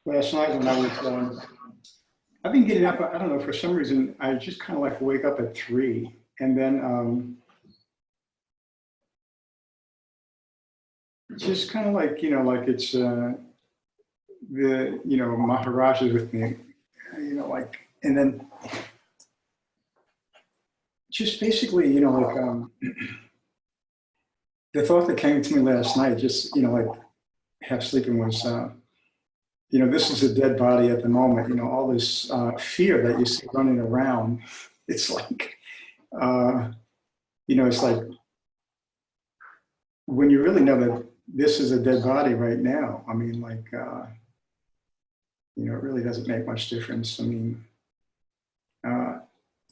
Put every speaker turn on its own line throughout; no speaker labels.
Last night when I was, I've been getting up, I don't know, for some reason, I just kind of like wake up at 3 and then just kind of like, you know, like it's the, you know, Maharaj is with me, you know, like, and then just basically, you know, like the thought that came to me last night, just, you know, like half sleeping was, you know, this is a dead body at the moment, you know, all this fear that you see running around, it's like, you know, it's like, when you really know that this is a dead body right now, I mean, like, you know, it really doesn't make much difference. I mean,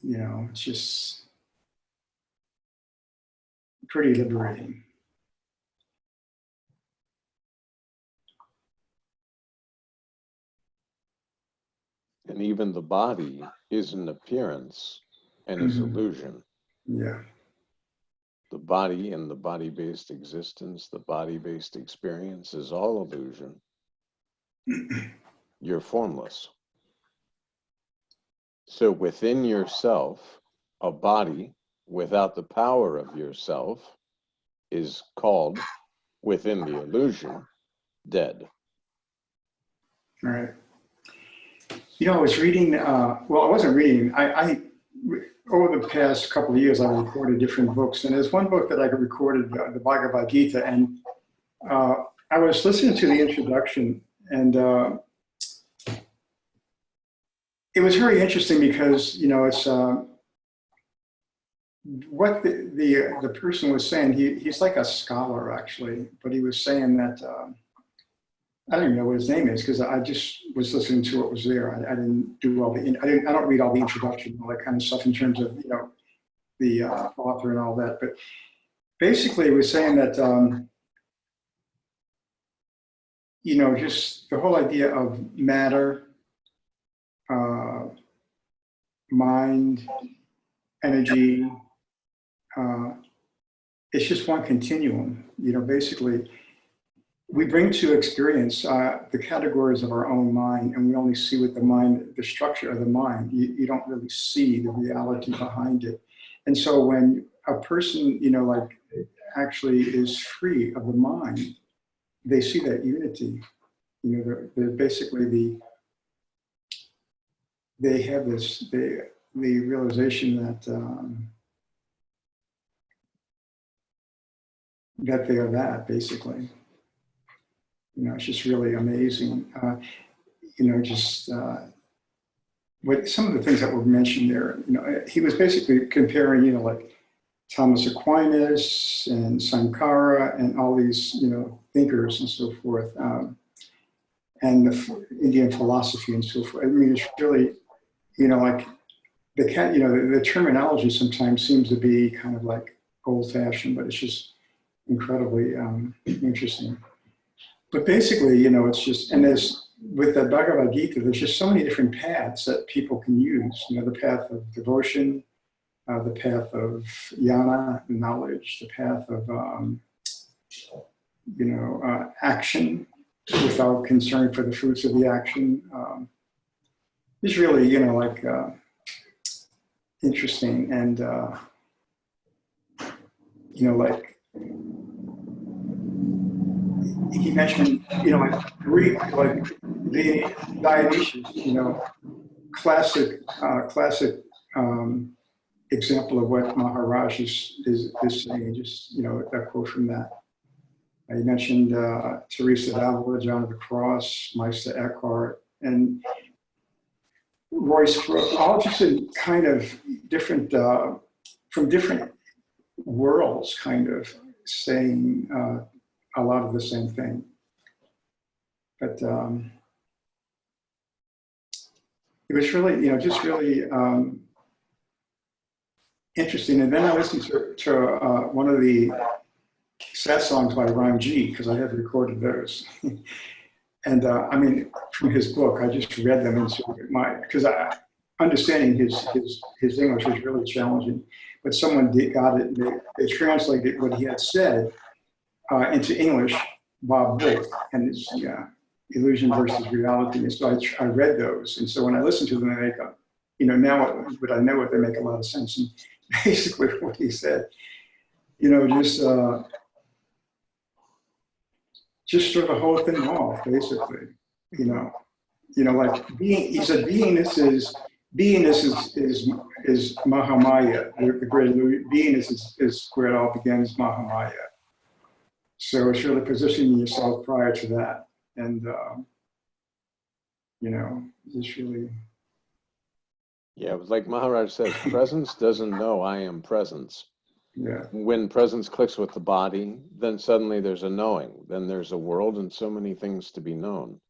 you know, it's just pretty liberating.
And even the body is an appearance and is illusion.
Yeah.
The body and the body-based existence, the body-based experience is all illusion. You're formless. So within yourself, a body without the power of yourself is called, within the illusion, dead.
All right. You know, I was reading, well, I wasn't reading, I over the past couple of years, I recorded different books, and there's one book that I recorded, the Bhagavad Gita, and I was listening to the introduction, and it was very interesting because, you know, it's what the person was saying. He's like a scholar actually, but he was saying that I don't even know what his name is because I just was listening to what was there. I didn't do all the I don't read all the introduction, all that kind of stuff in terms of, you know, the author and all that. But basically, he was saying that you know, just the whole idea of matter, mind, energy, it's just one continuum. You know, basically, we bring to experience the categories of our own mind, and we only see with the mind, the structure of the mind. You don't really see the reality behind it. And so when a person, you know, like actually is free of the mind, they see that unity. You know, they're basically they have this, the realization that that they are that, basically. You know, it's just really amazing. You know, just what some of the things that were mentioned there. You know, he was basically comparing, you know, like Thomas Aquinas and Sankara and all these, you know, thinkers and so forth, and the Indian philosophy and so forth. I mean, it's really, you know, like you know, the terminology sometimes seems to be kind of like old-fashioned, but it's just incredibly interesting. But basically, you know, it's just, and there's, with the Bhagavad Gita, there's just so many different paths that people can use. You know, the path of devotion, the path of jnana, knowledge, the path of, you know, action without concern for the fruits of the action. It's really, you know, like interesting. And, you know, like, he mentioned, you know, like Greek, like the Dionysius, you know, classic example of what Maharaj is saying. Just, you know, that quote from that. He mentioned Teresa of Avila, John of the Cross, Meister Eckhart, and Royce Brooke, all just in kind of different, from different worlds, kind of saying a lot of the same thing. But it was really, you know, just really interesting. And then I listened to one of the sad songs by Ramji, because I have recorded those. And I mean, from his book, I just read them into my, because understanding his English was really challenging. But someone got it, and they translated what he had said into English, Bob Wolf, and it's illusion versus reality. And so I read those. And so when I listened to them, they make up, you know, now but I know it, they make a lot of sense. And basically what he said, you know, just throw the whole thing off, basically, you know, like being, he said, beingness is Mahamaya, the great illusion. Beingness is where it all begins, Mahamaya. So it's really positioning yourself prior to that. And, you know, it's really.
Yeah, it was like Maharaj says, presence doesn't know I am presence.
Yeah.
When presence clicks with the body, then suddenly there's a knowing. Then there's a world and so many things to be known.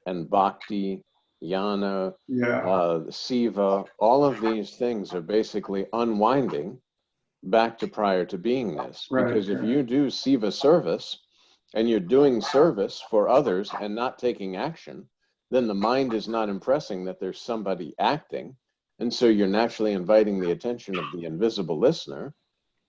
And bhakti, jnana, siva, all of these things are basically unwinding back to prior to beingness.
Right,
because if you do siva service and you're doing service for others and not taking action, then the mind is not impressing that there's somebody acting. And so you're naturally inviting the attention of the invisible listener,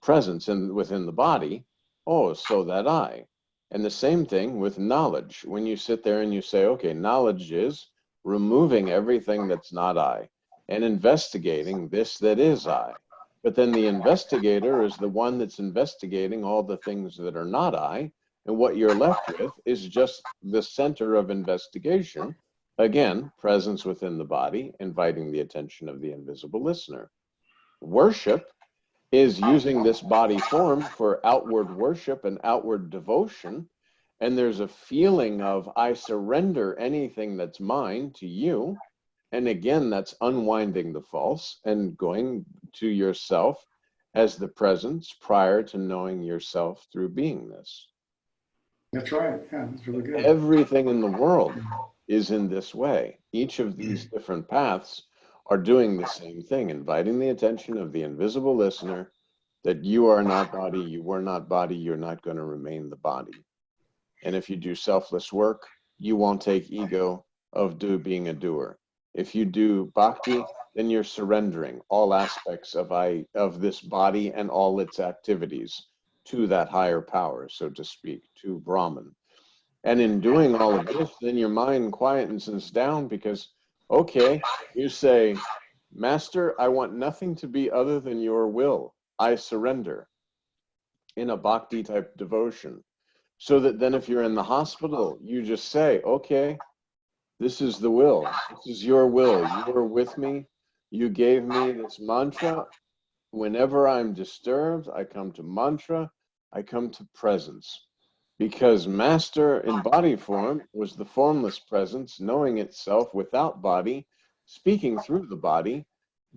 presence within the body, oh, so that I. And the same thing with knowledge. When you sit there and you say, okay, knowledge is removing everything that's not I and investigating this that is I. But then the investigator is the one that's investigating all the things that are not I. And what you're left with is just the center of investigation. Again, presence within the body, inviting the attention of the invisible listener. Worship is using this body form for outward worship and outward devotion. And there's a feeling of, I surrender anything that's mine to you. And again, that's unwinding the false and going to yourself as the presence prior to knowing yourself through beingness.
That's right. Yeah, that's really good.
Everything in the world is in this way. Each of these different paths are doing the same thing, inviting the attention of the invisible listener that you are not body, you were not body, you're not going to remain the body. And if you do selfless work, you won't take ego of being a doer. If you do bhakti, then you're surrendering all aspects of this body and all its activities to that higher power, so to speak, to Brahman. And in doing all of this, then your mind quietens down because, okay, you say, Master, I want nothing to be other than your will. I surrender in a bhakti type devotion. So that then if you're in the hospital, you just say, okay, this is the will. This is your will. You are with me. You gave me this mantra. Whenever I'm disturbed, I come to mantra. I come to presence. Because Master in body form was the formless presence, knowing itself without body, speaking through the body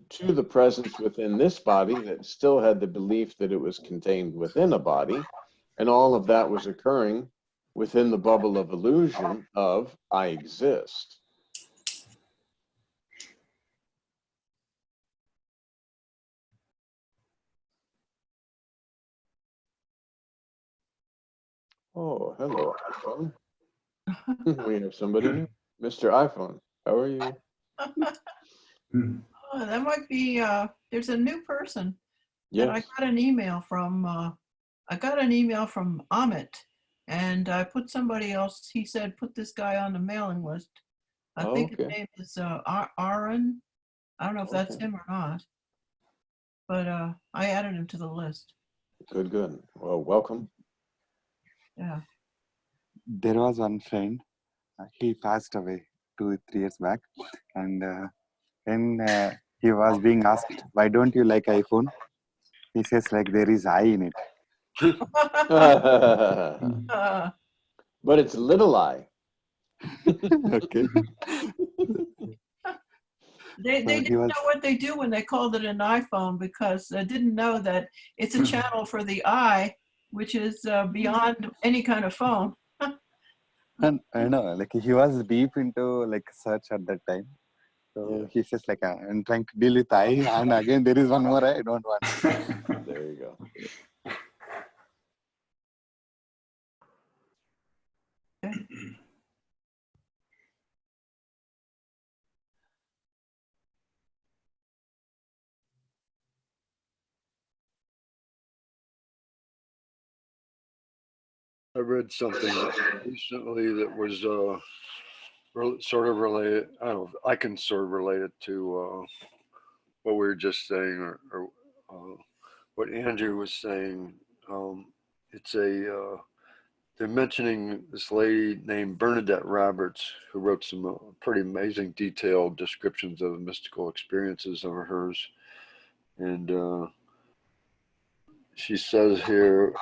to the presence within this body that still had the belief that it was contained within a body. And all of that was occurring within the bubble of illusion of I exist. Oh, hello, iPhone. We have somebody new. Mr. iPhone, how are you?
Oh, that might be, there's a new person.
Yes.
And I got an email from, Amit, and I put somebody else, he said, put this guy on the mailing list. I think his name is Aaron. I don't know if that's him or not, but I added him to the list.
Good, good. Well, welcome.
Yeah.
There was one friend, he passed away 2 or 3 years back, and when he was being asked, why don't you like iPhone? He says like there is I in it.
But it's little I.
Okay.
They didn't know what they do when they called it an iPhone, because they didn't know that it's a channel for the I, which is beyond any kind of phone.
And I know, like he was deep into like search at that time. So he says like, I'm trying to deal with I, and again there is one more I don't want.
There you go.
I read something recently that was sort of related. I don't know. I can sort of relate it to what we were just saying, or what Andrew was saying. It's a they're mentioning this lady named Bernadette Roberts, who wrote some pretty amazing detailed descriptions of mystical experiences of hers, and she says here.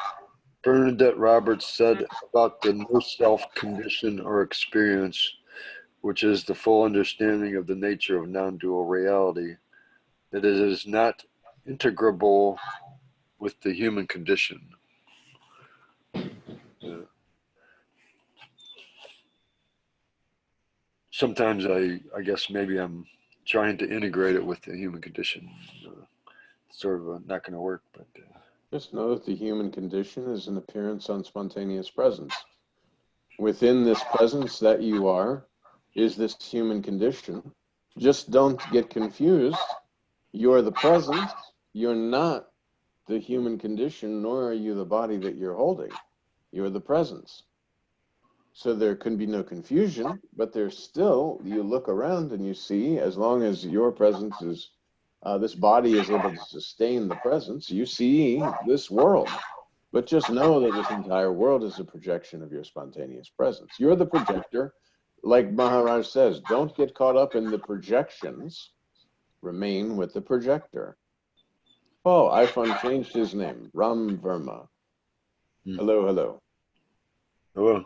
Bernadette Roberts said about the no self condition or experience, which is the full understanding of the nature of non-dual reality, that it is not integrable with the human condition. Sometimes I guess maybe I'm trying to integrate it with the human condition. It's sort of not going to work, but.
Just know that the human condition is an appearance on spontaneous presence. Within this presence that you are is this human condition. Just don't get confused. You're the presence. You're not the human condition, nor are you the body that you're holding. You're the presence. So there can be no confusion, but there's still, you look around and you see, as long as your presence is this body is able to sustain the presence, you see this world. But just know that this entire world is a projection of your spontaneous presence. You're the projector. Like Maharaj says, don't get caught up in the projections. Remain with the projector. Oh, iPhone changed his name. Ram Verma. Hello, hello.
Hello.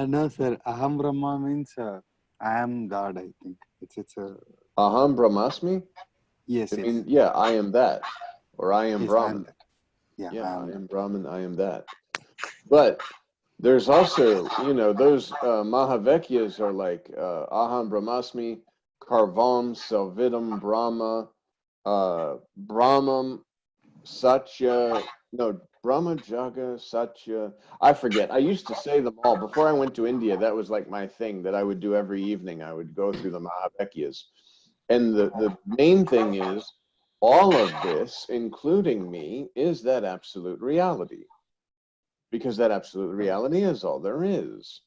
No, sir. Aham Brahma means I am God, I think. It's a...
Aham Brahmasmi?
Yes,
I
yes.
mean, yeah, I am that. Or I am
Yes,
Brahman.
Yeah,
I am Brahman, I am that. But there's also, you know, those Mahavekyas are like Aham Brahmasmi, Karvam, Selvidam, Brahma, Brahmam, Satya, no, Brahma, Jaga, Satya. I forget. I used to say them all. Before I went to India, that was like my thing that I would do every evening. I would go through the Mahavakyas. And the main thing is, all of this, including me, is that absolute reality. Because that absolute reality is all there is.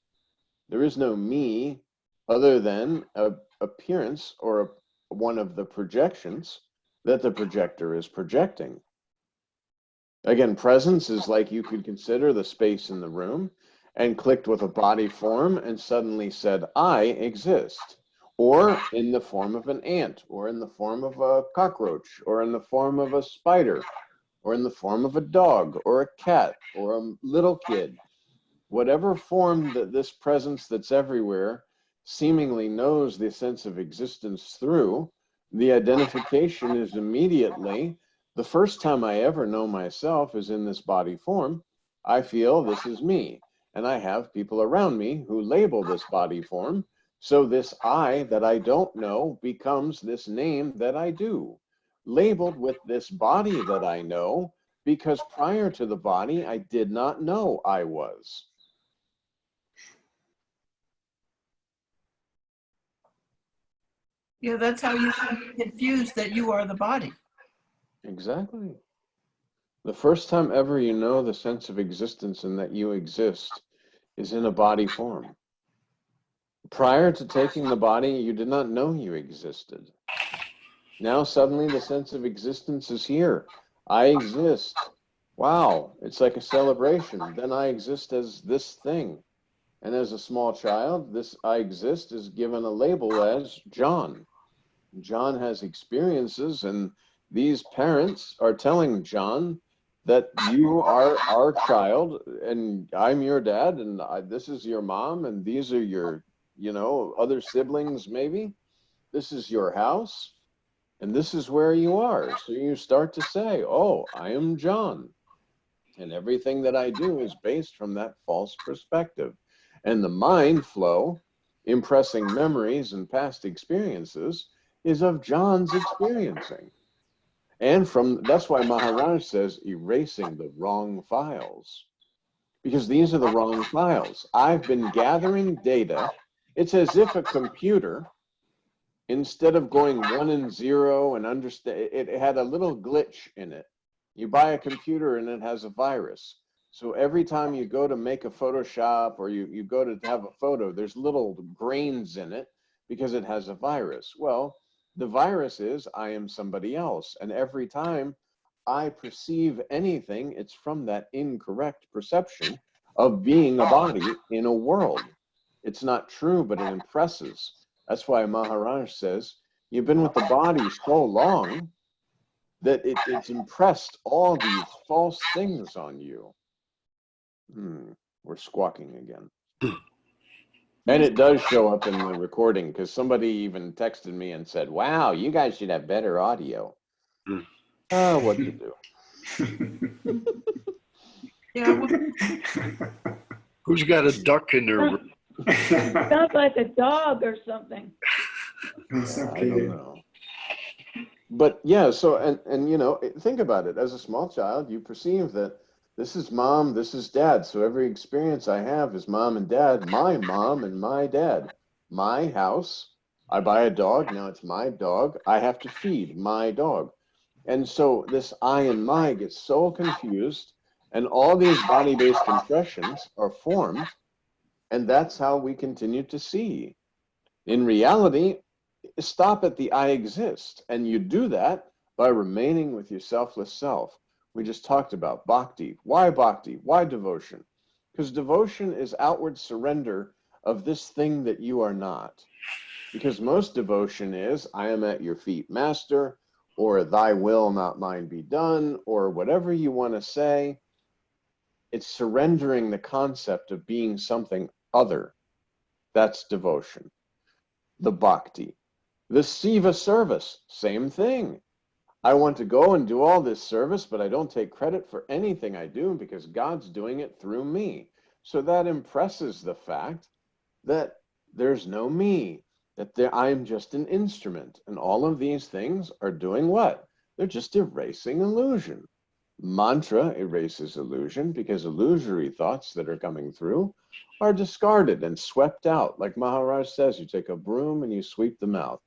There is no me other than an appearance or one of the projections that the projector is projecting. Again, presence is like you could consider the space in the room and clicked with a body form and suddenly said, I exist. Or in the form of an ant, or in the form of a cockroach, or in the form of a spider, or in the form of a dog, or a cat, or a little kid. Whatever form that this presence that's everywhere seemingly knows the sense of existence through, the identification is immediately, the first time I ever know myself is in this body form. I feel this is me, and I have people around me who label this body form. So this I that I don't know becomes this name that I do, labeled with this body that I know, because prior to the body, I did not know I was.
Yeah, that's how you get confused that you are the body.
Exactly. The first time ever you know the sense of existence and that you exist is in a body form. Prior to taking the body, you did not know you existed. Now suddenly the sense of existence is here. I exist. Wow, it's like a celebration. Then I exist as this thing. And as a small child, this I exist is given a label as John. John has experiences, and these parents are telling John that you are our child, and I'm your dad, and this is your mom, and these are your, other siblings, maybe. This is your house, and this is where you are. So you start to say, oh, I am John. And everything that I do is based from that false perspective. And the mind flow, impressing memories and past experiences, is of John's experiencing. And that's why Maharaj says erasing the wrong files. Because these are the wrong files. I've been gathering data. It's as if a computer, instead of going 1 and 0 and understand, it had a little glitch in it. You buy a computer and it has a virus. So every time you go to make a Photoshop or you go to have a photo, there's little grains in it because it has a virus. Well, the virus is I am somebody else. And every time I perceive anything, it's from that incorrect perception of being a body in a world. It's not true, but it impresses. That's why Maharaj says, you've been with the body so long that it's impressed all these false things on you. We're squawking again. And it does show up in the recording, because somebody even texted me and said, wow, you guys should have better audio. What to do?
Yeah. Well,
Who's got a duck in their room?
Sounds like a dog or something.
I don't know. But yeah, so, and think about it. As a small child, you perceive that this is mom, this is dad. So every experience I have is mom and dad, my mom and my dad. My house, I buy a dog, now it's my dog. I have to feed my dog. And so this I and my gets so confused, and all these body-based impressions are formed, and that's how we continue to see. In reality, stop at the I exist, and you do that by remaining with your selfless self. We just talked about bhakti. Why bhakti? Why devotion? Because devotion is outward surrender of this thing that you are not. Because most devotion is, I am at your feet, master, or thy will, not mine, be done, or whatever you want to say. It's surrendering the concept of being something other. That's devotion. The bhakti. The Siva service, same thing. I want to go and do all this service, but I don't take credit for anything I do because God's doing it through me. So that impresses the fact that there's no me, that I'm just an instrument. And all of these things are doing what? They're just erasing illusion. Mantra erases illusion because illusory thoughts that are coming through are discarded and swept out. Like Maharaj says, you take a broom and you sweep them out.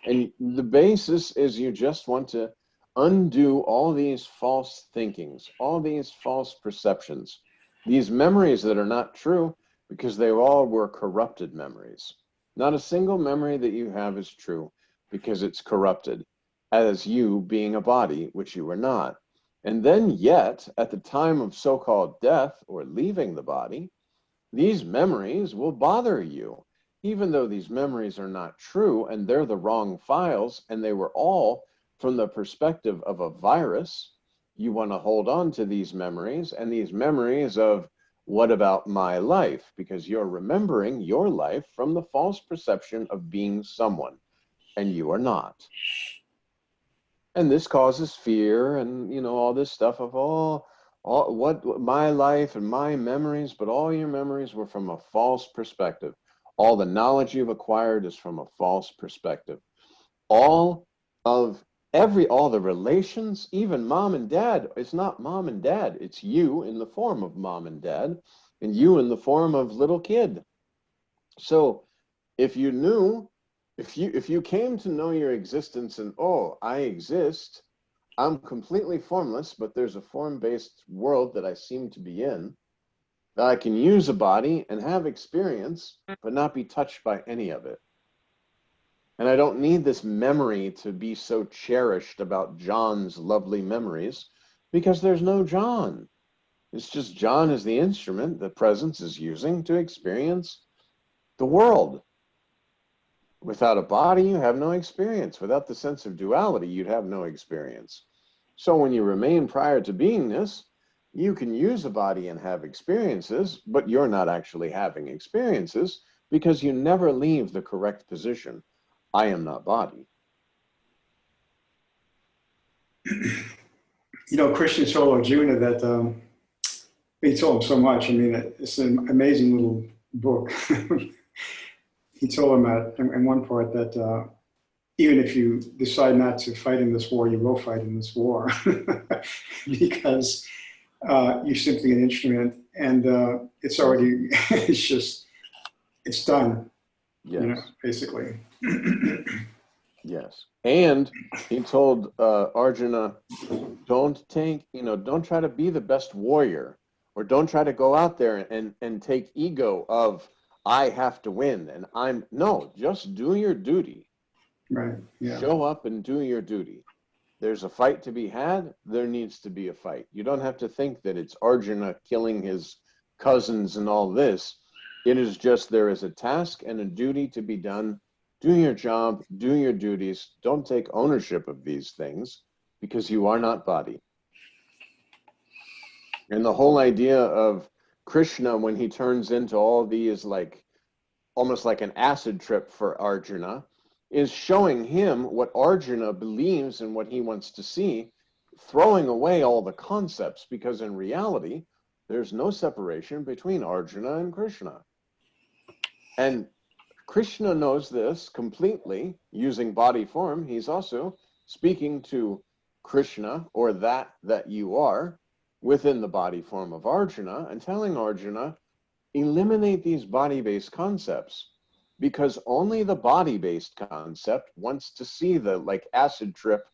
And the basis is you just want to undo all these false thinkings, all these false perceptions, these memories that are not true because they all were corrupted memories. Not a single memory that you have is true because it's corrupted as you being a body, which you are not. And then yet, at the time of so-called death or leaving the body, these memories will bother you, even though these memories are not true and they're the wrong files and they were all from the perspective of a virus. You want to hold on to these memories and these memories of what about my life? Because you're remembering your life from the false perception of being someone, and you are not. And this causes fear and, all this stuff of, what my life and my memories, but all your memories were from a false perspective. All the knowledge you've acquired is from a false perspective. All the relations, even mom and dad, it's not mom and dad, it's you in the form of mom and dad, and you in the form of little kid. So if you knew, if you came to know your existence and, I exist, I'm completely formless, but there's a form-based world that I seem to be in, that I can use a body and have experience, but not be touched by any of it. And I don't need this memory to be so cherished about John's lovely memories, because there's no John. It's just John is the instrument that presence is using to experience the world. Without a body, you have no experience. Without the sense of duality, you'd have no experience. So when you remain prior to beingness, you can use a body and have experiences, but you're not actually having experiences because you never leave the correct position. I am not body.
Krishna told Arjuna that he told him so much. I mean, it's an amazing little book. He told him in one part that even if you decide not to fight in this war, you will fight in this war because you're simply an instrument, and it's already, it's done.
Yes.
Basically.
Yes. And he told Arjuna, don't try to be the best warrior, or don't try to go out there and take ego of, I have to win, and just do your duty.
Right. Yeah.
Show up and do your duty. There's a fight to be had, there needs to be a fight. You don't have to think that it's Arjuna killing his cousins and all this. It is just there is a task and a duty to be done. Do your job, do your duties. Don't take ownership of these things because you are not body. And the whole idea of Krishna, when he turns into all these, almost like an acid trip for Arjuna, is showing him what Arjuna believes and what he wants to see, throwing away all the concepts, because in reality, there's no separation between Arjuna and Krishna. And Krishna knows this completely using body form. He's also speaking to Krishna, or that you are, within the body form of Arjuna, and telling Arjuna, eliminate these body-based concepts, because only the body-based concept wants to see the acid trip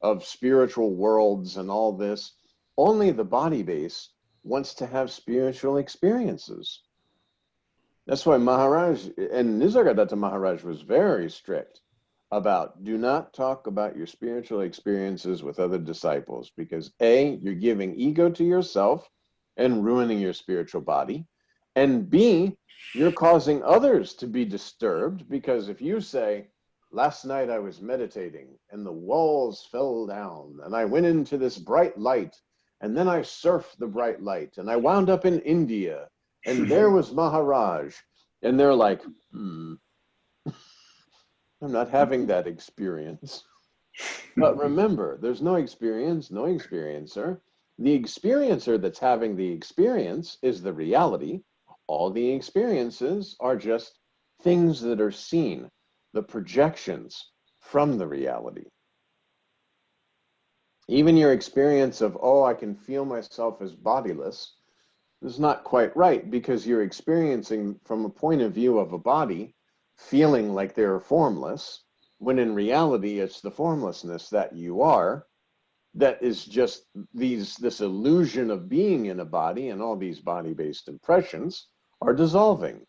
of spiritual worlds and all this. Only the body base wants to have spiritual experiences. That's why Maharaj, and Nisargadatta Maharaj was very strict about, do not talk about your spiritual experiences with other disciples, because A, you're giving ego to yourself and ruining your spiritual body, and B, you're causing others to be disturbed, because if you say, last night I was meditating and the walls fell down and I went into this bright light and then I surfed the bright light and I wound up in India and there was Maharaj, and they're like, I'm not having that experience. But remember, there's no experience, no experiencer. The experiencer that's having the experience is the reality. All the experiences are just things that are seen, the projections from the reality. Even your experience of, oh, I can feel myself as bodiless, is not quite right, because you're experiencing from a point of view of a body feeling like they're formless, when in reality it's the formlessness that you are that is just this illusion of being in a body, and all these body-based impressions are dissolving.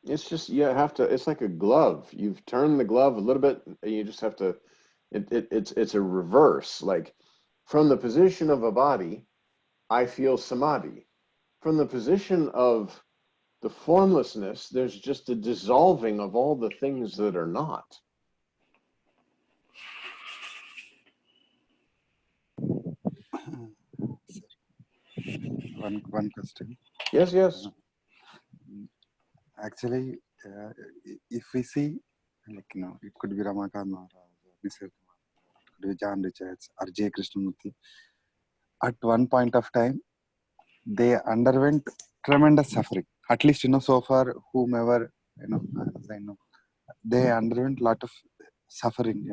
It's just, you have to, it's like a glove. You've turned the glove a little bit, and you just have to, it's a reverse. Like, from the position of a body, I feel samadhi. From the position of the formlessness, there's just a dissolving of all the things that are not.
One question.
Yes, yes.
Actually, if we see, like, it could be Ramakant Maharaj, Mr. It could be John Richards or J. Krishnamurti. At one point of time, they underwent tremendous suffering. At least, so far, whomever, as I know, they underwent a lot of suffering,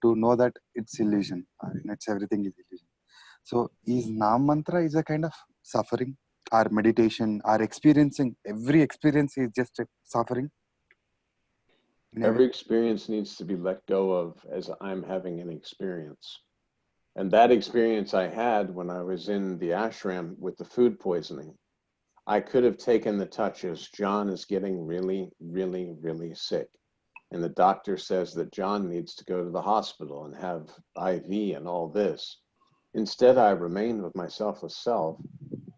to know that it's illusion, it's everything is illusion. So, is Naam Mantra is a kind of suffering, or meditation, or experiencing? Every experience is just a suffering.
Every experience needs to be let go of as I'm having an experience. And that experience I had when I was in the ashram with the food poisoning, I could have taken the touch as John is getting really, really, really sick. And the doctor says that John needs to go to the hospital and have IV and all this. Instead, I remained with my selfless self,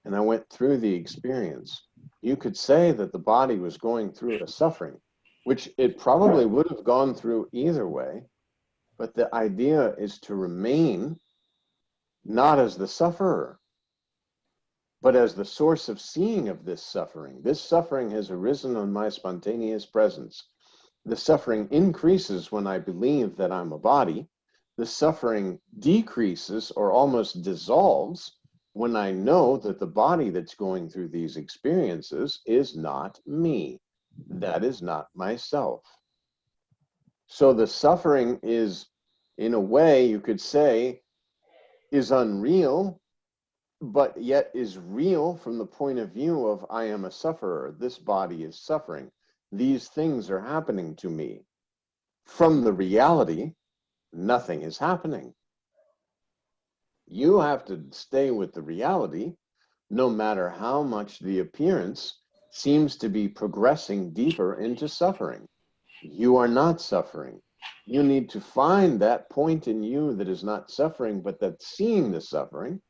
and I went through the experience. You could say that the body was going through a suffering, which it probably would have gone through either way, but the idea is to remain not as the sufferer, but as the source of seeing of this suffering. This suffering has arisen on my spontaneous presence. The suffering increases when I believe that I'm a body. The suffering decreases or almost dissolves when I know that the body that's going through these experiences is not me. That is not myself. So the suffering is, in a way, you could say, is unreal, but yet is real from the point of view of I am a sufferer. This body is suffering. These things are happening to me. From the reality, nothing is happening. You have to stay with the reality, no matter how much the appearance seems to be progressing deeper into suffering. You are not suffering. You need to find that point in you that is not suffering, but that's seeing the suffering.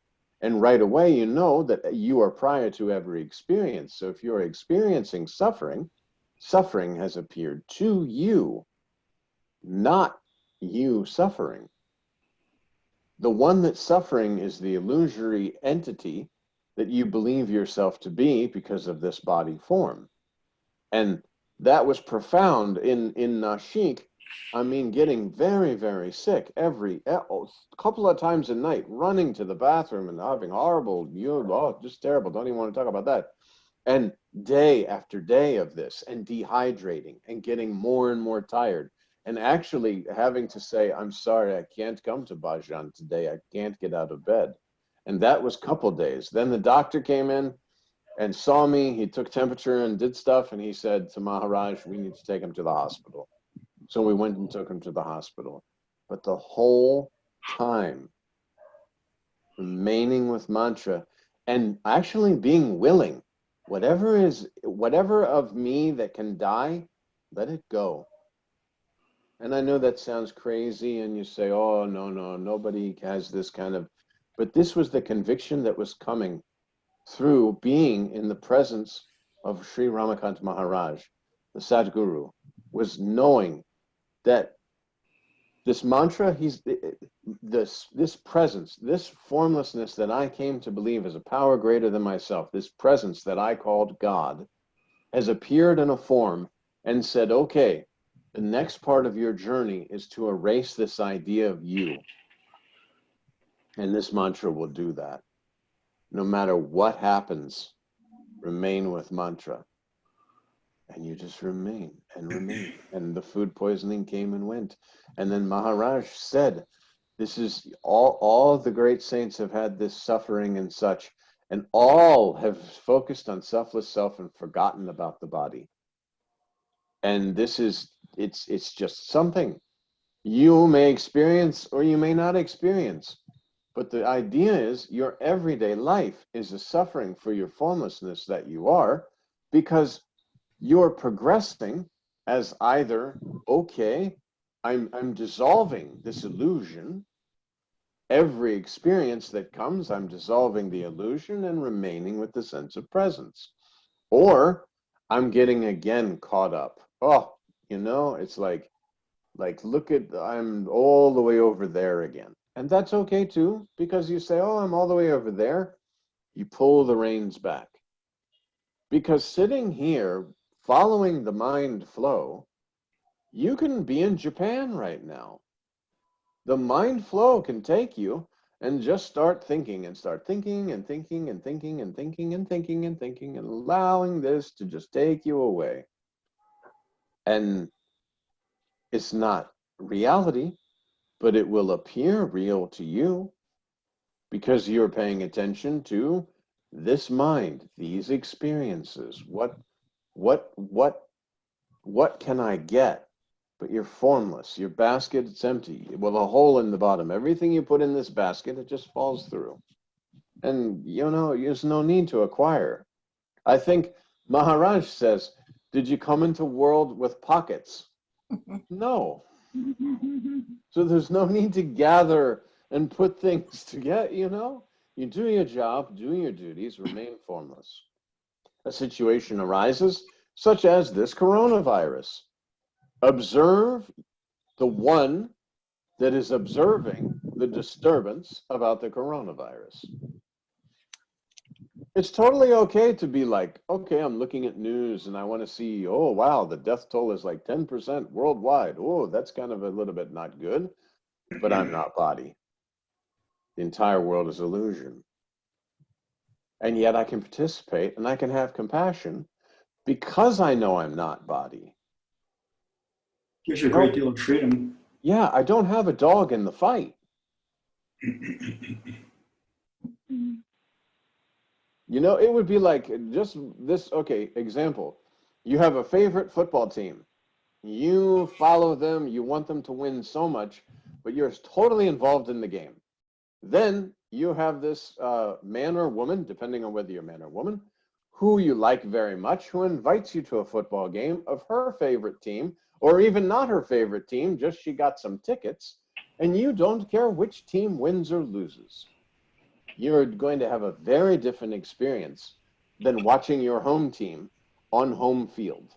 And right away, you know that you are prior to every experience. So if you're experiencing suffering, suffering has appeared to you, not you suffering. The one that's suffering is the illusory entity that you believe yourself to be because of this body form. And that was profound in Nashik. I mean, getting very, very sick every couple of times a night, running to the bathroom and having horrible, just terrible. Don't even want to talk about that. And day after day of this, and dehydrating and getting more and more tired, and actually having to say, I'm sorry, I can't come to Bhajan today. I can't get out of bed. And that was a couple days. Then the doctor came in and saw me. He took temperature and did stuff. And he said to Maharaj, we need to take him to the hospital. So we went and took him to the hospital. But the whole time, remaining with mantra and actually being willing, whatever of me that can die, let it go. And I know that sounds crazy, and you say, oh, no, nobody has this kind of, but this was the conviction that was coming through being in the presence of Sri Ramakant Maharaj, the Sadguru, was knowing that this mantra, this presence, this formlessness that I came to believe is a power greater than myself, this presence that I called God, has appeared in a form and said, okay, the next part of your journey is to erase this idea of you. And this mantra will do that. No matter what happens, remain with mantra. And you just remain and remain. And the food poisoning came and went. And then Maharaj said, this is all the great saints have had this suffering and such, and all have focused on selfless self and forgotten about the body. And this is, it's just something you may experience or you may not experience. But the idea is your everyday life is a suffering for your formlessness that you are, because you're progressing as either, okay, I'm dissolving this illusion. Every experience that comes, I'm dissolving the illusion and remaining with the sense of presence. Or I'm getting again caught up. Oh, it's like look at, I'm all the way over there again. And that's okay too, because you say, oh, I'm all the way over there. You pull the reins back. Because sitting here, following the mind flow, you can be in Japan right now. The mind flow can take you and just start thinking and thinking and thinking and thinking and thinking and thinking and thinking and allowing this to just take you away. And it's not reality, but it will appear real to you because you're paying attention to this mind, these experiences. What can I get? But you're formless. Your basket, it's empty. With a hole in the bottom. Everything you put in this basket, it just falls through. And there's no need to acquire. I think Maharaj says, did you come into world with pockets? No. So there's no need to gather and put things together, You do your job, do your duties, remain formless. A situation arises, such as this coronavirus. Observe the one that is observing the disturbance about the coronavirus. It's totally okay to be like, okay, I'm looking at news and I want to see, oh, wow, the death toll is like 10% worldwide. Oh, that's kind of a little bit not good, but I'm not body. The entire world is illusion. And yet I can participate and I can have compassion because I know I'm not body.
Gives you a great deal of freedom.
Yeah, I don't have a dog in the fight. It would be like just this, okay, example. You have a favorite football team. You follow them, you want them to win so much, but you're totally involved in the game. Then you have this man or woman, depending on whether you're man or woman, who you like very much, who invites you to a football game of her favorite team, or even not her favorite team, just she got some tickets, and you don't care which team wins or loses. You're going to have a very different experience than watching your home team on home field.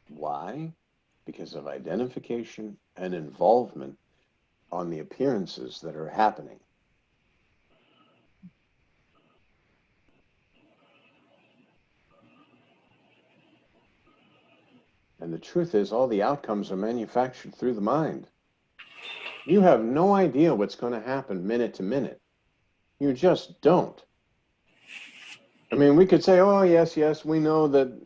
Why? Because of identification and involvement on the appearances that are happening. And the truth is, all the outcomes are manufactured through the mind. You have no idea what's going to happen minute to minute. You just don't. I mean, we could say, oh, yes, we know that,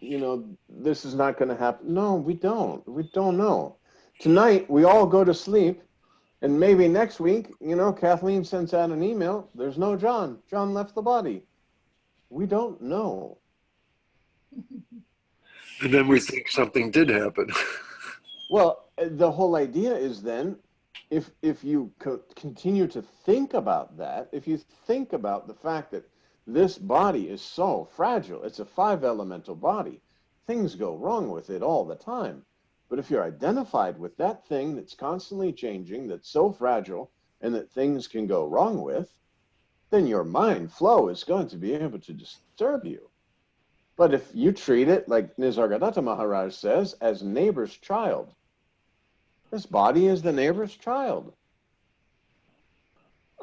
this is not going to happen. No, we don't. We don't know. Tonight, we all go to sleep, and maybe next week, Kathleen sends out an email. There's no John. John left the body. We don't know.
And then we think something did happen.
Well, the whole idea is then, if you continue to think about that, if you think about the fact that this body is so fragile, it's a 5-elemental body, things go wrong with it all the time. But if you're identified with that thing that's constantly changing, that's so fragile, and that things can go wrong with, then your mind flow is going to be able to disturb you. But if you treat it, like Nisargadatta Maharaj says, as neighbor's child, this body is the neighbor's child.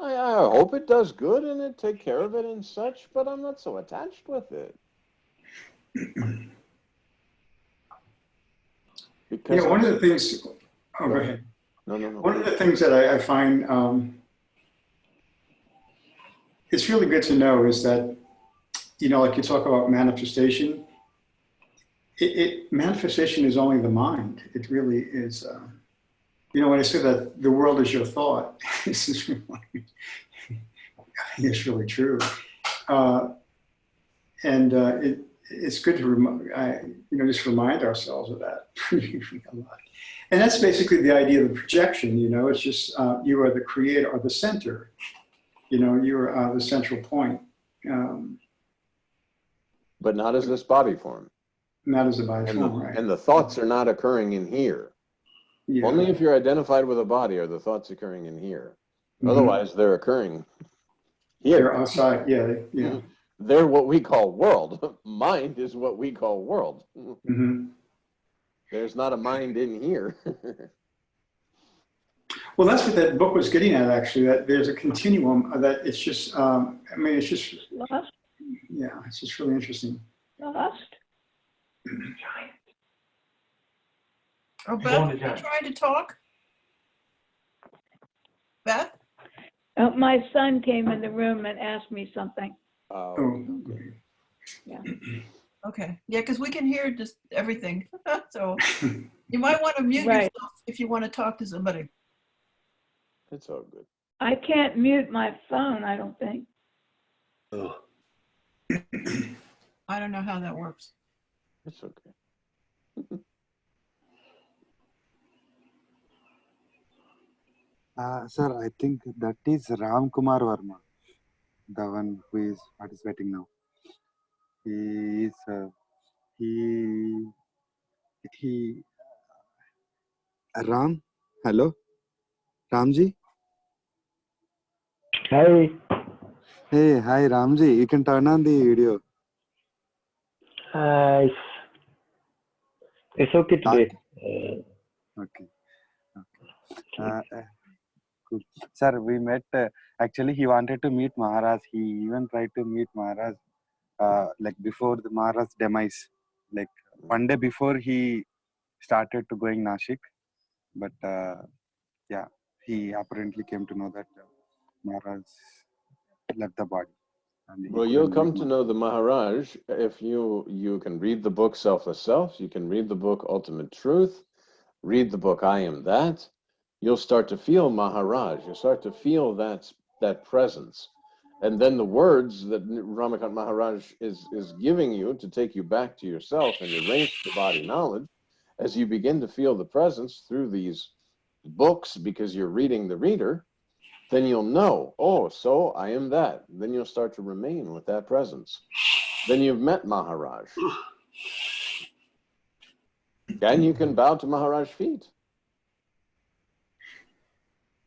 I hope it does good and it take care of it and such, but I'm not so attached with it. Because
one of the things, go ahead.
No.
One of the things that I find it's really good to know is that, like you talk about manifestation, manifestation is only the mind. It really is. When I say that the world is your thought, this is really, it's really true. It's good to just remind ourselves of that. And that's basically the idea of the projection. It's just you are the creator or the center. You are the central point.
But not as this body form.
Not as a body form, right?
And the thoughts are not occurring in here. Yeah. Only if you're identified with a body are the thoughts occurring in here. Mm-hmm. Otherwise, they're occurring here.
They're outside, yeah. Yeah.
They're what we call world. Mind is what we call world. Mm-hmm. There's not a mind in here.
Well, that's what that book was getting at, actually, that there's a continuum, that it's just, it's just,
lost.
Yeah, it's just really interesting.
Lost.
Oh, Beth, you trying to talk? Beth?
My son came in the room and asked me something.
Okay. Yeah. Okay. Yeah, because we can hear just everything. So you might want to mute yourself if you want to talk to somebody.
It's all good.
I can't mute my phone, I don't think.
Oh.
I don't know how that works.
It's okay.
Sir, I think that is Ram Kumar Verma, the one who is participating now. He is, Ram, hello, Ramji?
Hi.
Hey, hi Ramji, you can turn on the video.
It's okay today.
Okay. Cool. Sir, we met, actually he wanted to meet Maharaj. He even tried to meet Maharaj like before the Maharaj demise. Like one day before he started to going Nashik. But yeah, he apparently came to know that Maharaj left the body.
Well, you'll come to know the Maharaj if you can read the book Selfless Self, you can read the book Ultimate Truth, read the book I Am That. You'll start to feel Maharaj. You'll start to feel that presence. And then the words that Ramakant Maharaj is giving you to take you back to yourself and erase the body knowledge, as you begin to feel the presence through these books because you're reading the reader, then you'll know, oh, so I am that. Then you'll start to remain with that presence. Then you've met Maharaj. And you can bow to Maharaj's feet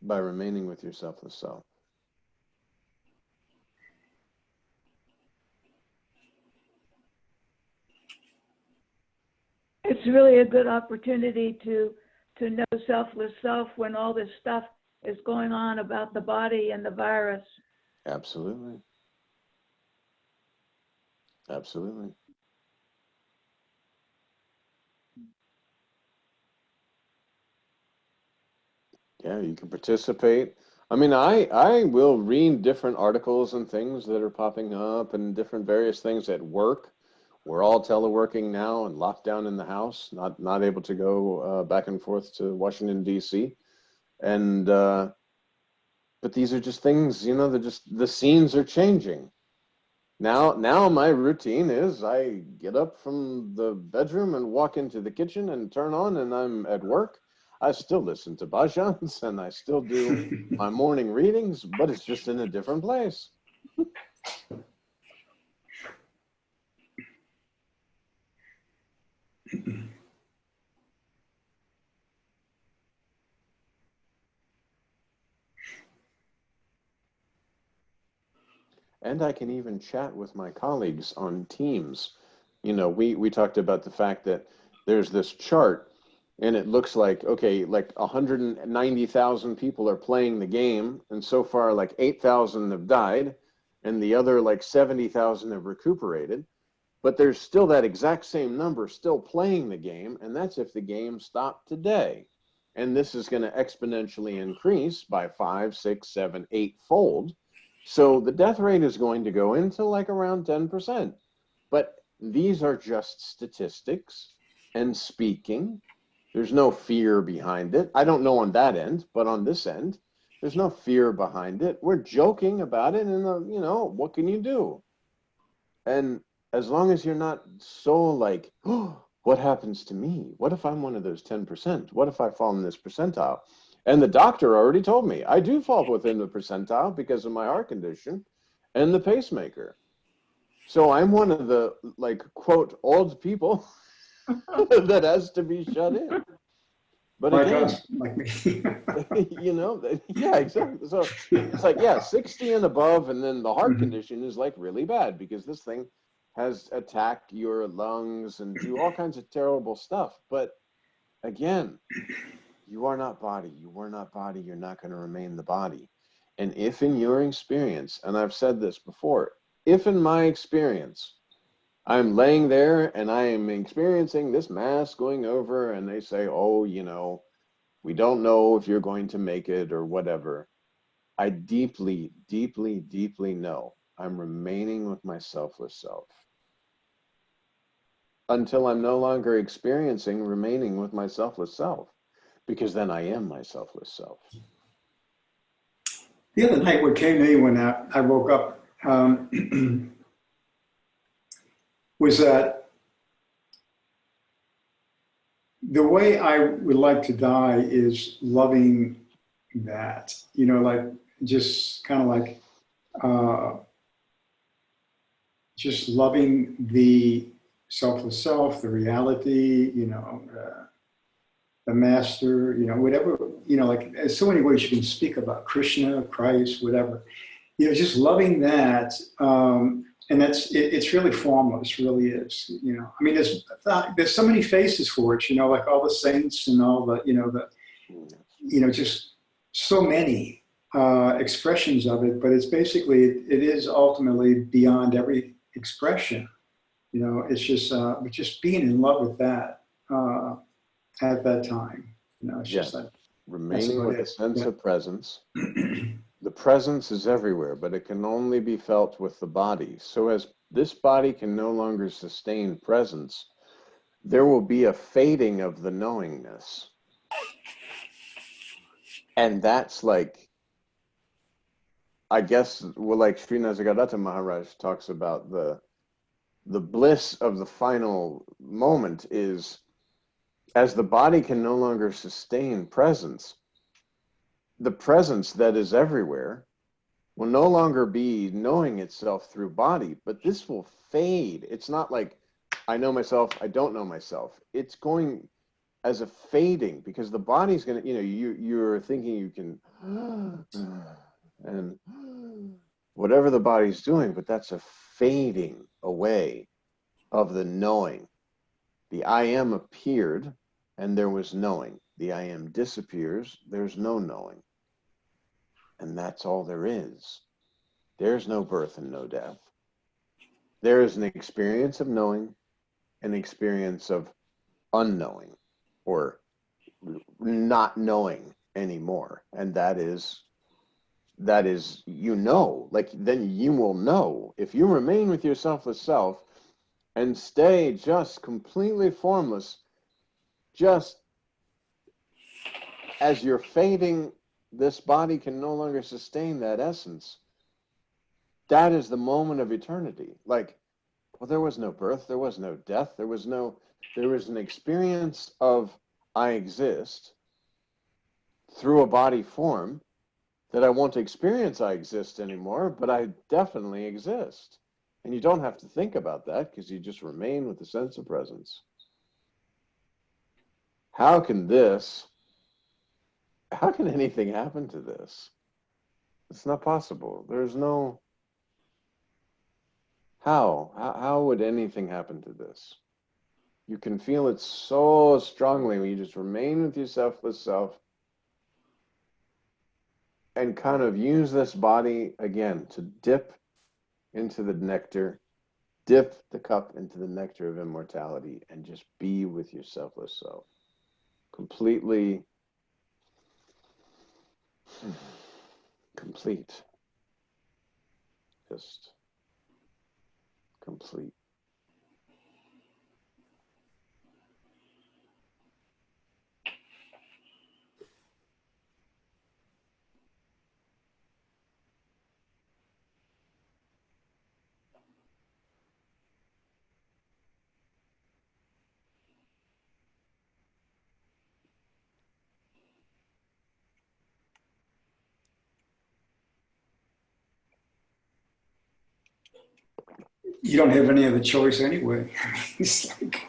by remaining with your selfless self.
It's really a good opportunity to know selfless self when all this stuff is going on about the body and the virus.
Absolutely. Absolutely. Yeah, you can participate. I mean, I will read different articles and things that are popping up and different various things at work. We're all teleworking now and locked down in the house, not able to go back and forth to Washington, D.C. And, but these are just things, they're just, the scenes are changing. Now my routine is I get up from the bedroom and walk into the kitchen and turn on and I'm at work. I still listen to bhajans and I still do my morning readings, but it's just in a different place. And I can even chat with my colleagues on Teams. We talked about the fact that there's this chart and it looks like, okay, like 190,000 people are playing the game. And so far, like 8,000 have died and the other like 70,000 have recuperated. But there's still that exact same number still playing the game. And that's if the game stopped today. And this is going to exponentially increase by 5, 6, 7, 8-fold. So the death rate is going to go into like around 10%. But these are just statistics and speaking. There's no fear behind it. I don't know on that end, but on this end, there's no fear behind it. We're joking about it, and what can you do? And as long as you're not so like, oh, what happens to me? What if I'm one of those 10%? What if I fall in this percentile? And the doctor already told me I do fall within the percentile because of my heart condition and the pacemaker. So I'm one of the, like, quote, old people that has to be shut in. But
like
again,
us, like me.
Yeah, exactly. So it's like, yeah, 60 and above, and then the heart condition is like really bad because this thing has attacked your lungs and do all kinds of terrible stuff. But again, you are not body. You were not body. You're not going to remain the body. And if in your experience, and I've said this before, if in my experience, I'm laying there and I am experiencing this mass going over and they say, oh, we don't know if you're going to make it or whatever, I deeply, deeply, deeply know I'm remaining with my selfless self until I'm no longer experiencing remaining with my selfless self, because then I am my selfless self.
The other night, what came to me when I woke up was that the way I would like to die is loving that, like just kind of like just loving the selfless self, the reality, the master, whatever, like there's so many ways you can speak about Krishna, Christ, whatever, just loving that. And it's really formless, really is, I mean, there's so many faces for it, like all the saints and all the, just so many expressions of it, but it's basically, it is ultimately beyond every expression. It's just being in love with that at that time. It's
Yes.
just that.
Remaining with a sense of presence. The presence is everywhere, but it can only be felt with the body. So as this body can no longer sustain presence, there will be a fading of the knowingness. And that's like, I guess, well, like Sri Nasagadata Maharaj talks about the bliss of the final moment is, as the body can no longer sustain presence, the presence that is everywhere will no longer be knowing itself through body, but this will fade. It's not like I know myself, I don't know myself. It's going as a fading, because the body's going to, you're thinking you can, and whatever the body's doing, but that's a fading away of the knowing. The I am appeared and there was knowing. The I am disappears, there's no knowing. And that's all there is. There's no birth and no death. There is an experience of knowing, an experience of unknowing, or not knowing anymore. And that is, like, then you will know. If you remain with your selfless self and stay just completely formless, just as you're fading, this body can no longer sustain that essence. That is the moment of eternity. Like, well, there was no birth, there was no death, there was an experience of I exist through a body form that I won't experience I exist anymore, but I definitely exist. And you don't have to think about that because you just remain with the sense of presence. How can anything happen to this? It's not possible. There's no, how would anything happen to this? You can feel it so strongly when you just remain with your selfless self and kind of use this body again to dip into the nectar, dip the cup into the nectar of immortality, and just be with your selfless self. Completely complete. Just complete.
you don't have any other choice anyway. It's like,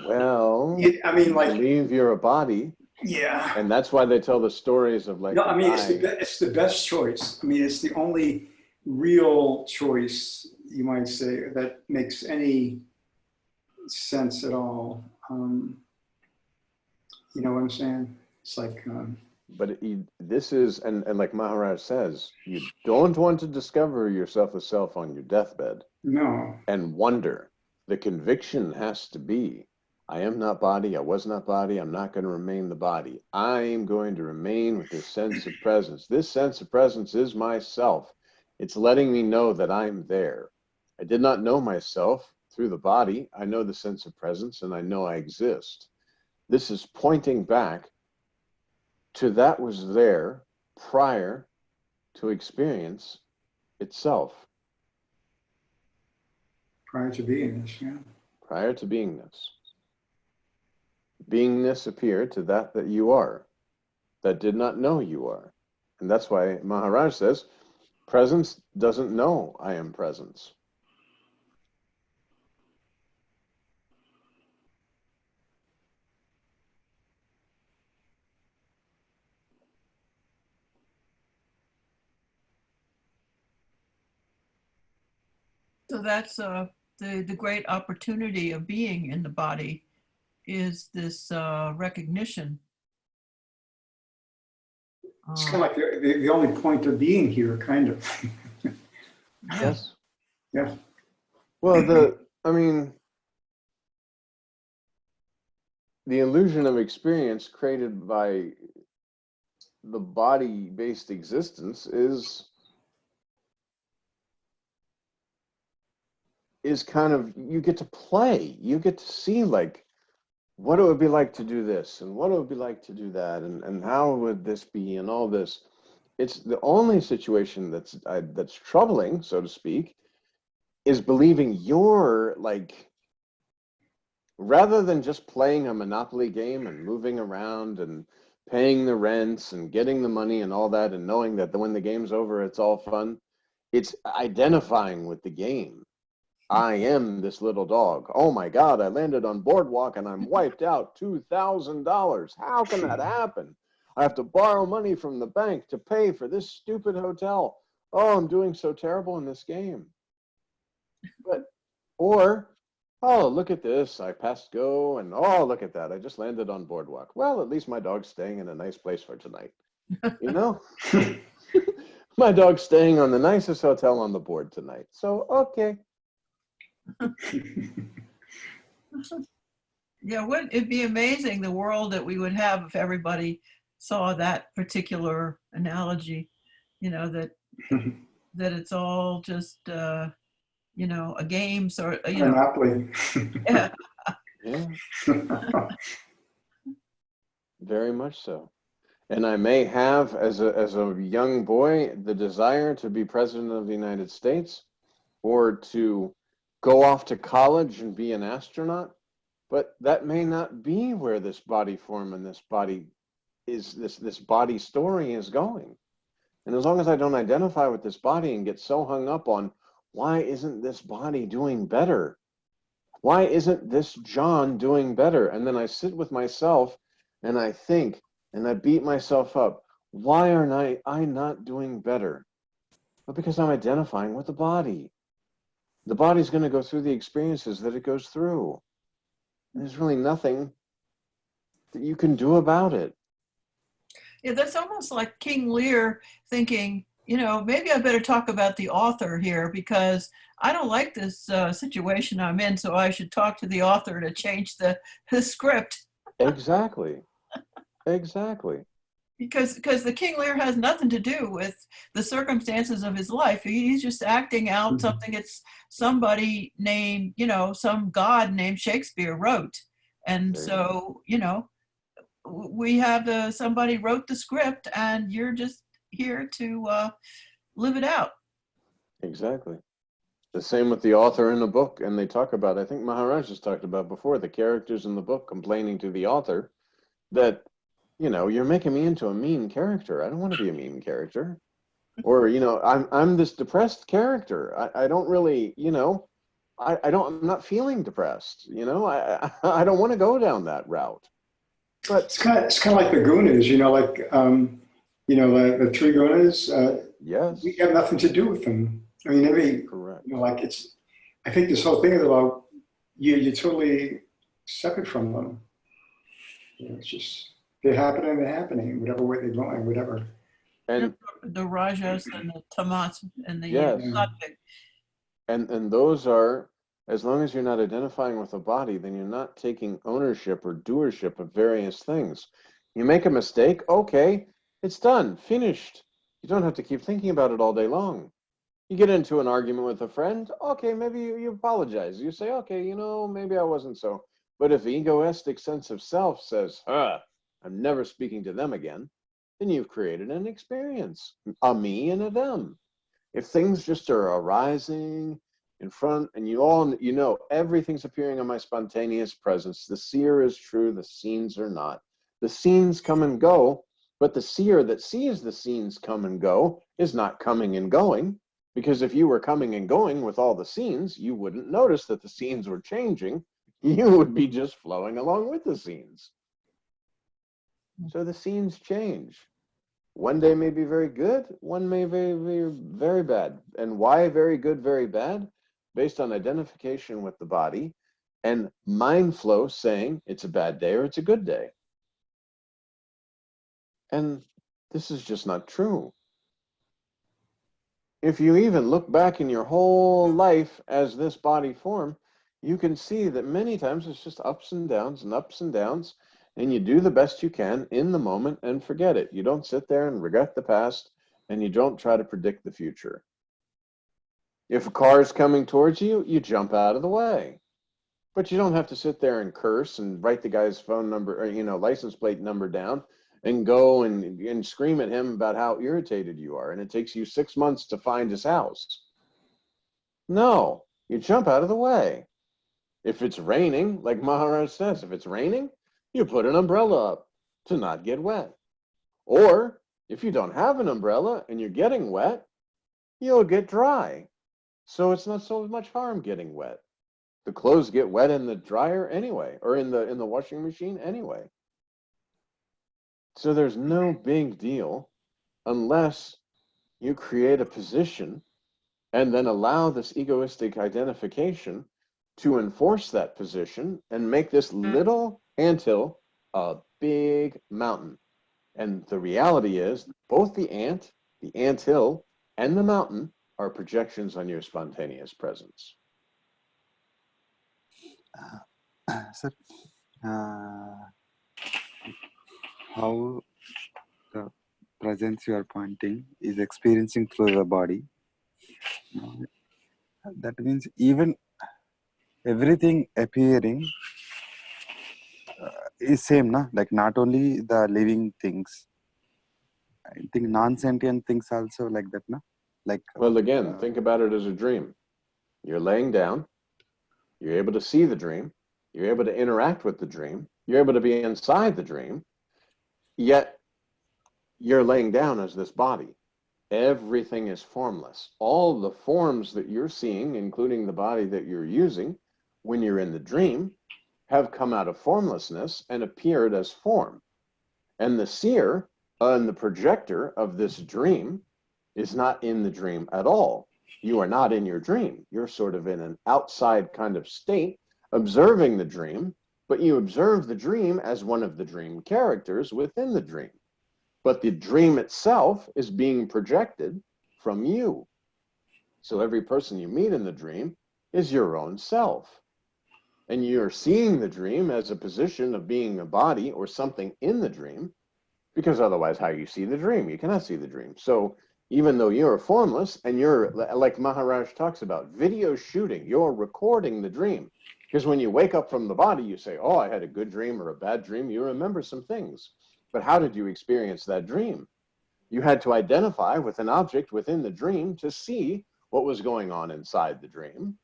Well,
I mean,
you
like,
believe you're a body,
yeah.
and that's why they tell the stories of like
No,
the
I mean,
guy.
it's the best choice. I mean, it's the only real choice, you might say, that makes any sense at all. You know what I'm saying? It's like,
But this is, and like Maharaj says, you don't want to discover yourself as self on your deathbed
no.
and wonder. The conviction has to be, I am not body, I was not body, I'm not going to remain the body. I'm going to remain with this sense of presence. This sense of presence is myself. It's letting me know that I'm there. I did not know myself through the body. I know the sense of presence, and I know I exist. This is pointing back to that was there prior to experience itself.
Prior to beingness, yeah.
Prior to beingness. Beingness appeared to that you are, that did not know you are. And that's why Maharaj says, presence doesn't know I am presence.
So that's the great opportunity of being in the body is this recognition.
It's kind of like the only point of being here, kind of.
Yes.
Yeah.
Well, the illusion of experience created by the body-based existence is kind of, you get to play, you get to see like what it would be like to do this and what it would be like to do that, and how would this be, and all this. It's the only situation that's troubling, so to speak, is believing you're like, rather than just playing a Monopoly game and moving around and paying the rents and getting the money and all that, and knowing that when the game's over, it's all fun. It's identifying with the game. I am this little dog. Oh my God, I landed on Boardwalk and I'm wiped out $2,000. How can that happen? I have to borrow money from the bank to pay for this stupid hotel. Oh, I'm doing so terrible in this game. Or, oh, look at this. I passed go, and oh, look at that. I just landed on Boardwalk. Well, at least my dog's staying in a nice place for tonight. You know? My dog's staying on the nicest hotel on the board tonight. So, okay.
Yeah, wouldn't it be amazing the world that we would have if everybody saw that particular analogy, you know, that it's all just you know, a game sort, you know.
Monopoly.
Yeah.
Yeah. Very much so. And I may have, as a young boy, the desire to be president of the United States, or to go off to college and be an astronaut, but that may not be where this body form and this body is, this body story is going. And as long as I don't identify with this body and get so hung up on, why isn't this body doing better? Why isn't this John doing better? And then I sit with myself and I think, and I beat myself up. Why aren't I not doing better? But because I'm identifying with the body. The body's going to go through the experiences that it goes through. There's really nothing that you can do about it.
Yeah, that's almost like King Lear thinking, you know, maybe I better talk about the author here because I don't like this situation I'm in, so I should talk to the author to change the script.
Exactly. Exactly.
Because the King Lear has nothing to do with the circumstances of his life. He's just acting out something it's somebody named, you know, some god named Shakespeare wrote. And so, you know, we have somebody wrote the script and you're just here to live it out.
Exactly. The same with the author in the book. And they talk about, I think Maharaj has talked about before, the characters in the book complaining to the author that, you know, you're making me into a mean character. I don't want to be a mean character. Or, I'm this depressed character. I don't really, I'm not feeling depressed. I don't want to go down that route. But
it's kind of like the gunas, like the three gunas.
yes,
We have nothing to do with them. I mean,
correct.
I think this whole thing is about you're totally separate from them. It's just they're happening, whatever way they're going, whatever.
And
the rajas and the tamas and the
yes,
sattvic.
and those are, as long as you're not identifying with the body, then you're not taking ownership or doership of various things. You make a mistake, okay, it's done, finished. You don't have to keep thinking about it all day long. You get into an argument with a friend, okay, maybe you apologize. You say, okay, maybe I wasn't so. But if the egoistic sense of self says, I'm never speaking to them again, then you've created an experience, a me and a them. If things just are arising in front, and everything's appearing on my spontaneous presence, the seer is true, the scenes are not. The scenes come and go, but the seer that sees the scenes come and go is not coming and going. Because if you were coming and going with all the scenes, you wouldn't notice that the scenes were changing. You would be just flowing along with the scenes. So the scenes change. One day may be very good, one may be very bad. And why very good, very bad? Based on identification with the body and mind flow saying it's a bad day or it's a good day. And this is just not true. If you even look back in your whole life as this body form, you can see that many times it's just ups and downs and ups and downs, and you do the best you can in the moment and forget it. You don't sit there and regret the past, and you don't try to predict the future. If a car is coming towards you, you jump out of the way. But you don't have to sit there and curse and write the guy's phone number or, license plate number down and go and scream at him about how irritated you are. And it takes you 6 months to find his house. No, you jump out of the way. If it's raining, like Maharaj says, if it's raining, you put an umbrella up to not get wet. Or if you don't have an umbrella and you're getting wet, you'll get dry. So it's not so much harm getting wet. The clothes get wet in the dryer anyway, or in the washing machine anyway. So there's no big deal unless you create a position and then allow this egoistic identification to enforce that position and make this little anthill a big mountain. And the reality is both the anthill, and the mountain are projections on your spontaneous presence.
Sir, how the presence you are pointing is experiencing through the body. That means even everything appearing is same, na? Like not only the living things. I think non-sentient things also like that, na? Like.
Well, again, think about it as a dream. You're laying down. You're able to see the dream. You're able to interact with the dream. You're able to be inside the dream. Yet you're laying down as this body. Everything is formless. All the forms that you're seeing, including the body that you're using when you're in the dream, have come out of formlessness and appeared as form. And the seer and the projector of this dream is not in the dream at all. You are not in your dream. You're sort of in an outside kind of state, observing the dream, but you observe the dream as one of the dream characters within the dream. But the dream itself is being projected from you. So every person you meet in the dream is your own self. And you're seeing the dream as a position of being a body or something in the dream, because otherwise how you see the dream? You cannot see the dream. So even though you're formless and you're, like Maharaj talks about, video shooting, you're recording the dream. Because when you wake up from the body, you say, oh, I had a good dream or a bad dream. You remember some things. But how did you experience that dream? You had to identify with an object within the dream to see what was going on inside the dream.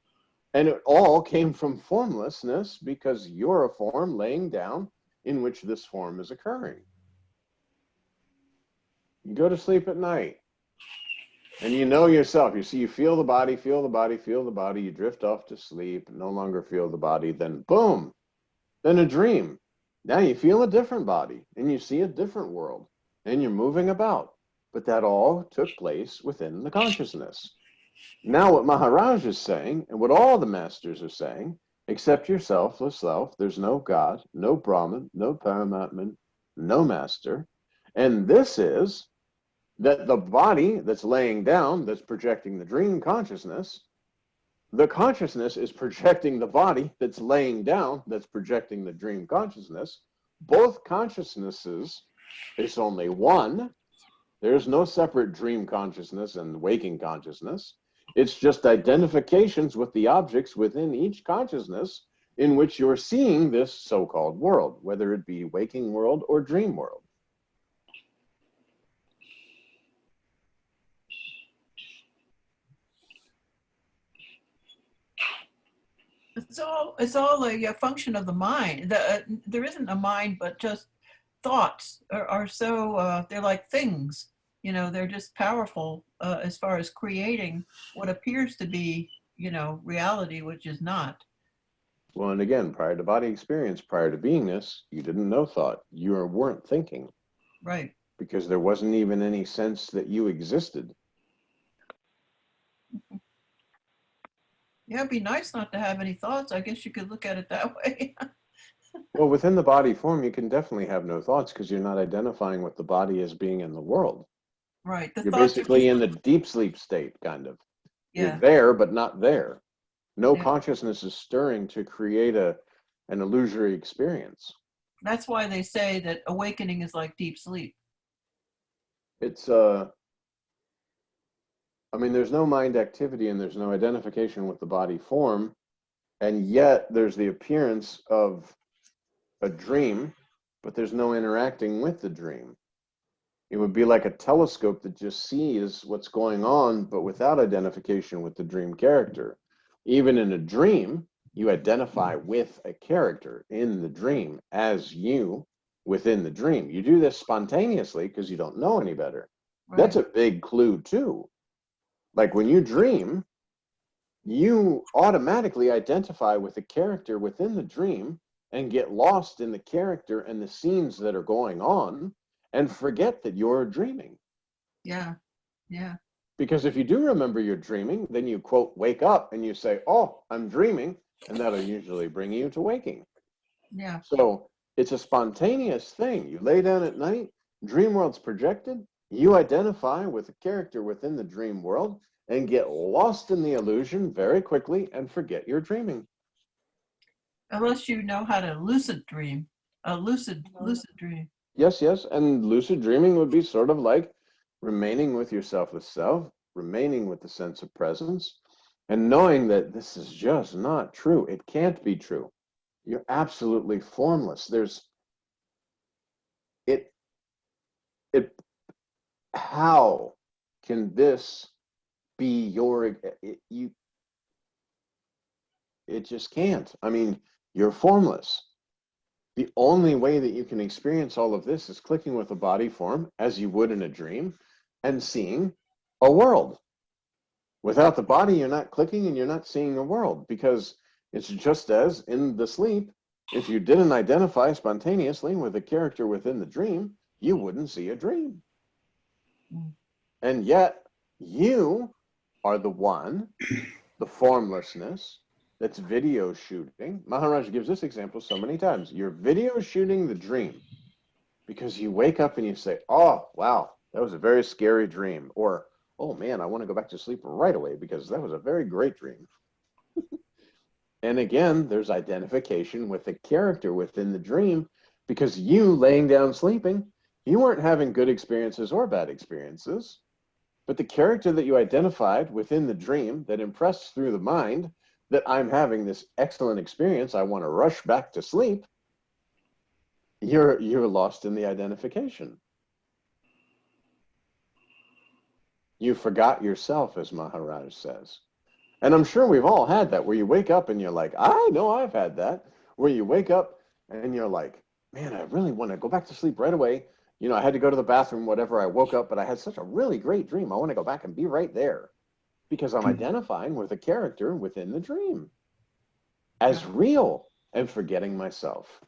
And it all came from formlessness because you're a form laying down in which this form is occurring. You go to sleep at night. And you know yourself. You see, you feel the body, feel the body, feel the body. You drift off to sleep, no longer feel the body. Then boom, then a dream. Now you feel a different body and you see a different world and you're moving about. But that all took place within the consciousness. Now what Maharaj is saying, and what all the masters are saying, accept yourself, the self. There's no God, no Brahman, no Paramatman, no master. And this is that the body that's laying down, that's projecting the dream consciousness, the consciousness is projecting the body that's laying down, that's projecting the dream consciousness. Both consciousnesses, it's only one. There's no separate dream consciousness and waking consciousness. It's just identifications with the objects within each consciousness in which you're seeing this so-called world, whether it be waking world or dream world.
It's all a function of the mind. There isn't a mind, but just thoughts are so, they're like things, you know, they're just powerful as far as creating what appears to be, you know, reality, which is not.
Well, and again, prior to body experience, prior to beingness, you didn't know thought. You weren't thinking.
Right.
Because there wasn't even any sense that you existed.
Yeah, it'd be nice not to have any thoughts. I guess you could look at it that way.
Well, within the body form, you can definitely have no thoughts because you're not identifying with the body as being in the world.
Right. The
You're
thoughts are
basically
just,
in the deep sleep state, kind of. You're
yeah.
there, but not there. No
Yeah.
consciousness is stirring to create an illusory experience.
That's why they say that awakening is like deep sleep.
It's, I mean, there's no mind activity and there's no identification with the body form, and yet there's the appearance of a dream, but there's no interacting with the dream. It would be like a telescope that just sees what's going on, but without identification with the dream character. Even in a dream, you identify with a character in the dream as you within the dream. You do this spontaneously because you don't know any better.
Right.
That's a big clue too. Like when you dream, you automatically identify with the character within the dream and get lost in the character and the scenes that are going on and forget that you're dreaming.
Yeah. Yeah.
Because if you do remember you're dreaming, then you quote, wake up and you say, oh, I'm dreaming. And that'll usually bring you to waking.
Yeah.
So it's a spontaneous thing. You lay down at night, dream world's projected, you identify with the character within the dream world and get lost in the illusion very quickly and forget you're dreaming.
Unless you know how to lucid dream, a lucid dream.
Yes, yes. And lucid dreaming would be sort of like remaining with yourself, the self, remaining with the sense of presence, and knowing that this is just not true. It can't be true. You're absolutely formless. How can this be it just can't. I mean, you're formless. The only way that you can experience all of this is clicking with a body form as you would in a dream and seeing a world. Without the body, you're not clicking and you're not seeing a world, because it's just as in the sleep, if you didn't identify spontaneously with a character within the dream, you wouldn't see a dream. And yet you are the one, the formlessness, that's video shooting. Maharaj gives this example so many times. You're video shooting the dream because you wake up and you say, oh, wow, that was a very scary dream. Or, oh man, I want to go back to sleep right away because that was a very great dream. And again, there's identification with the character within the dream, because you laying down sleeping, you weren't having good experiences or bad experiences, but the character that you identified within the dream that impressed through the mind that I'm having this excellent experience, I want to rush back to sleep, you're lost in the identification. You forgot yourself, as Maharaj says. And I'm sure we've all had that, where you wake up and you're like, I know I've had that, where you wake up and you're like, man, I really want to go back to sleep right away. you know, I had to go to the bathroom, whatever. I woke up, but I had such a really great dream. I want to go back and be right there because I'm identifying with a character within the dream as real and forgetting myself.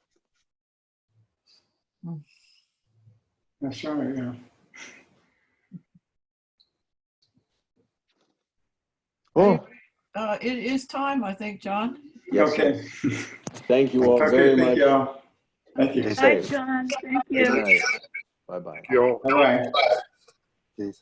That's right, yeah.
Oh,
It is time, I think, John.
yes.
Okay.
Thank you all
Okay,
very
thank
much.
you all. Thank you.
Be
Hi,
safe.
John. Thank
Good
you.
night. Bye-bye.
Yo.
Bye-bye.
Yes.